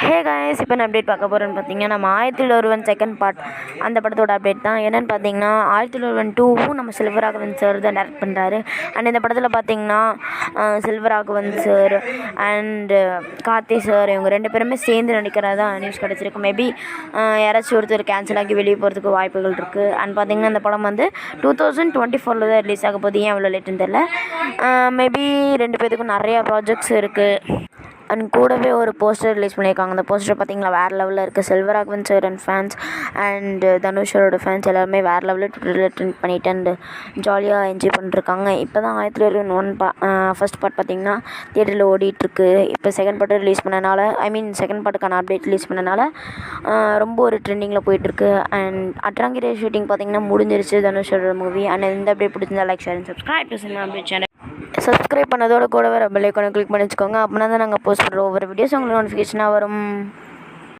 Hey guys, இப்போ நான் update பார்க்க போகிறேன்னு பார்த்தீங்கன்னா, நம்ம 1001 செகண்ட் பார்ட் அந்த படத்தோட அப்டேட் தான். என்னென்னு பார்த்தீங்கன்னா, 1001 2வும் நம்ம செல்வராகவன் சார் தான் டேரக்ட் பண்ணுறாரு. அண்ட் இந்த படத்தில் பார்த்தீங்கன்னா Selvaraghavan sir and Karthi sir இவங்க 2 பேருமே சேர்ந்து நடிக்கிறதா நியூஸ் கிடச்சிருக்கு. மேபி யாராச்சும் ஒருத்தர் கேன்சல் ஆகி வெளியே போகிறதுக்கு வாய்ப்புகள் இருக்குது. அண்ட் பார்த்தீங்கன்னா இந்த படம் வந்து 2024 தான் ரிலீஸ் ஆக போகுது. ஏன் அவ்வளோ லேட்டுன்னு தெரில. மேபி 2 பேருக்கும் நிறையா ப்ராஜெக்ட்ஸ் இருக்குது. அண்ட் கூடவே ஒரு போஸ்டர் ரிலீஸ் பண்ணியிருக்காங்க. அந்த போஸ்டர் பார்த்தீங்களா வேறு லெவலில் இருக்குது. Selvaraghavan sir and fans and தனுஷரோட ஃபேன்ஸ் எல்லாருமே வேறு லெவலில் ட்விட்டரில் ட்ரெண்ட் பண்ணிவிட்டு அண்டு ஜாலியாக என்ஜாய் பண்ணிருக்காங்க. இப்போ தான் 1001 ஃபஸ்ட் பார்ட் பார்த்தீங்கன்னா தியேட்டரில் ஓடிட்டுருக்கு. இப்போ செகண்ட் பார்ட்டு ரிலீஸ் பண்ணனால செகண்ட் பார்ட்டுக்கான அப்டேட் ரிலீஸ் பண்ணனால ரொம்ப ஒரு ட்ரெண்டிங்கில் போயிட்டுருக்கு. அண்ட் அட்ராங்கிரே ஷூட்டிங் பார்த்தீங்கன்னா முடிஞ்சிருச்சு தனுஷரோட மூவி. அண்ட் இந்த அப்டேட் பிடிச்சிருந்தா like share and subscribe to cinema update channel. Subscribe பண்ணதோட கூட வர பெல் ஐக்கானை கிளிக் பண்ணி வச்சுக்கோங்க. அப்படின்னா தான் நாங்கள் போஸ்ட் பண்ணுற ஒவ்வொரு வீடியோஸ் உங்களுக்கு நோட்டிஃபிகேஷனாக வரும்.